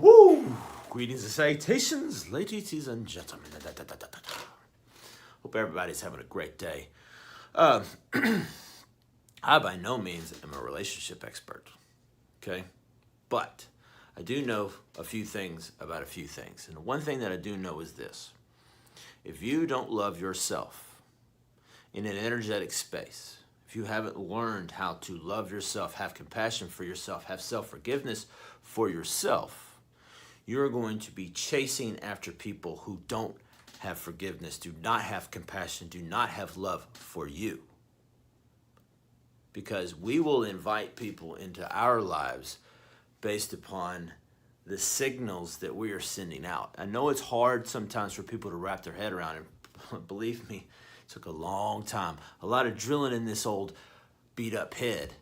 Woo! Greetings and salutations, ladies and gentlemen. Hope everybody's having a great day. I by no means am a relationship expert, okay? But I do know a few things about a few things. And one thing that I do know is this. If you don't love yourself in an energetic space, if you haven't learned how to love yourself, have compassion for yourself, have self-forgiveness for yourself, you're going to be chasing after people who don't have forgiveness, do not have compassion, do not have love for you. Because we will invite people into our lives based upon the signals that we are sending out. I know it's hard sometimes for people to wrap their head around it. Believe me, it took a long time. A lot of drilling in this old beat up head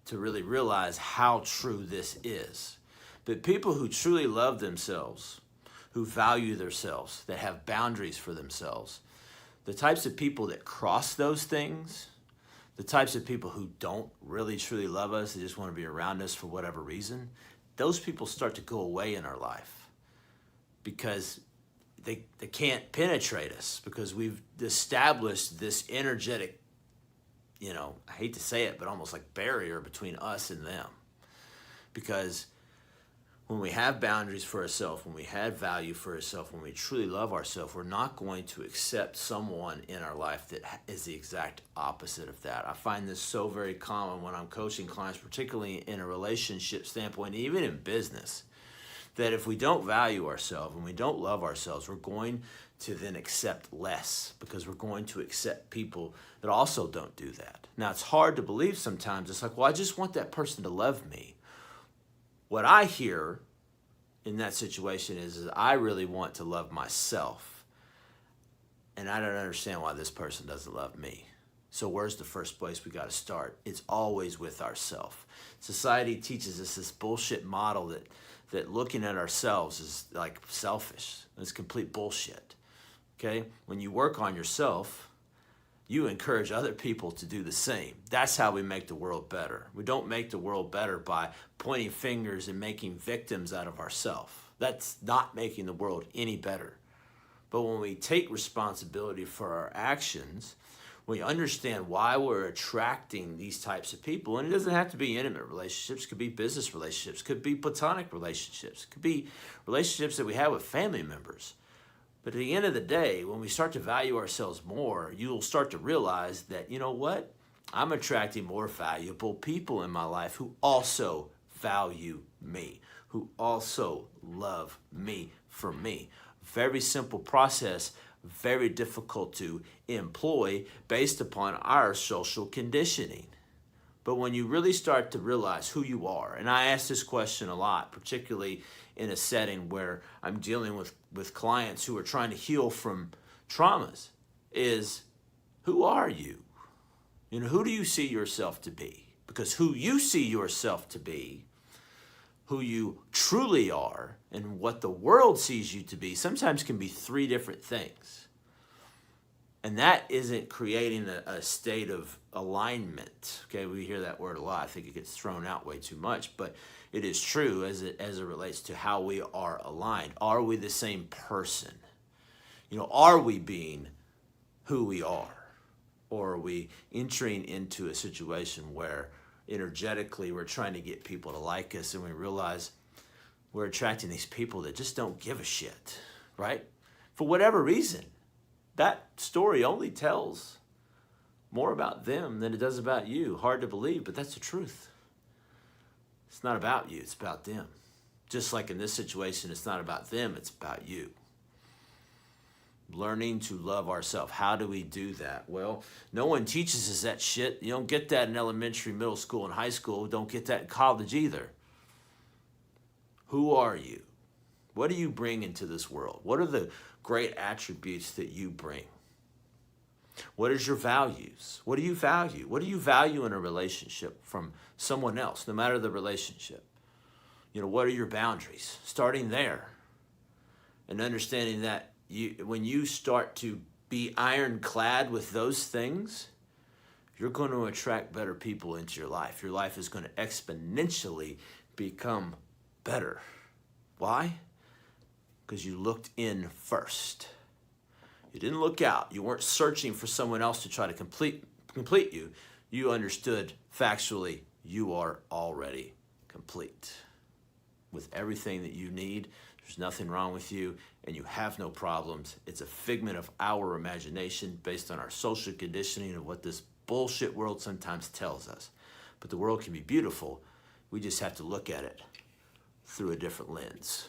to really realize how true this is. But people who truly love themselves, who value themselves, that have boundaries for themselves, the types of people that cross those things, the types of people who don't really truly love us, they just want to be around us for whatever reason, those people start to go away in our life because they can't penetrate us, because we've established this energetic, I hate to say it, but almost like barrier between us and them. Because when we have boundaries for ourselves, when we have value for ourselves, when we truly love ourselves, we're not going to accept someone in our life that is the exact opposite of that. I find this so very common when I'm coaching clients, particularly in a relationship standpoint, even in business, that if we don't value ourselves and we don't love ourselves, we're going to then accept less, because we're going to accept people that also don't do that. Now, it's hard to believe sometimes. It's like, well, I just want that person to love me. What I hear in that situation is I really want to love myself, and I don't understand why this person doesn't love me. So where's the first place we got to start? It's always with ourselves. Society teaches us this bullshit model that looking at ourselves is like selfish. It's complete bullshit. Okay? When you work on yourself, you encourage other people to do the same. That's how we make the world better. We don't make the world better by pointing fingers and making victims out of ourselves. That's not making the world any better. But when we take responsibility for our actions, we understand why we're attracting these types of people. And it doesn't have to be intimate relationships. It could be business relationships. It could be platonic relationships. It could be relationships that we have with family members. But at the end of the day, when we start to value ourselves more, you'll start to realize that, you know what? I'm attracting more valuable people in my life who also value me, who also love me for me. Very simple process, very difficult to employ based upon our social conditioning. But when you really start to realize who you are, and I ask this question a lot, particularly in a setting where I'm dealing with clients who are trying to heal from traumas, is who are you? Who do you see yourself to be? Because who you see yourself to be, who you truly are, and what the world sees you to be sometimes can be three different things. And that isn't creating a state of alignment. Okay, we hear that word a lot. I think it gets thrown out way too much, but it is true as it relates to how we are aligned. Are we the same person? Are we being who we are? Or are we entering into a situation where energetically we're trying to get people to like us, and we realize we're attracting these people that just don't give a shit, right? For whatever reason. That story only tells more about them than it does about you. Hard to believe, but that's the truth. It's not about you, it's about them. Just like in this situation, it's not about them, it's about you. Learning to love ourselves. How do we do that? Well, no one teaches us that shit. You don't get that in elementary, middle school, and high school. Don't get that in college either. Who are you? What do you bring into this world? What are the great attributes that you bring? What is your values? What do you value? What do you value in a relationship from someone else, no matter the relationship? What are your boundaries? Starting there and understanding that when you start to be ironclad with those things, you're going to attract better people into your life. Your life is going to exponentially become better. Why? Because you looked in first. You didn't look out. You weren't searching for someone else to try to complete you. You understood factually you are already complete with everything that you need. There's nothing wrong with you, and you have no problems. It's a figment of our imagination based on our social conditioning of what this bullshit world sometimes tells us. But the world can be beautiful. We just have to look at it through a different lens.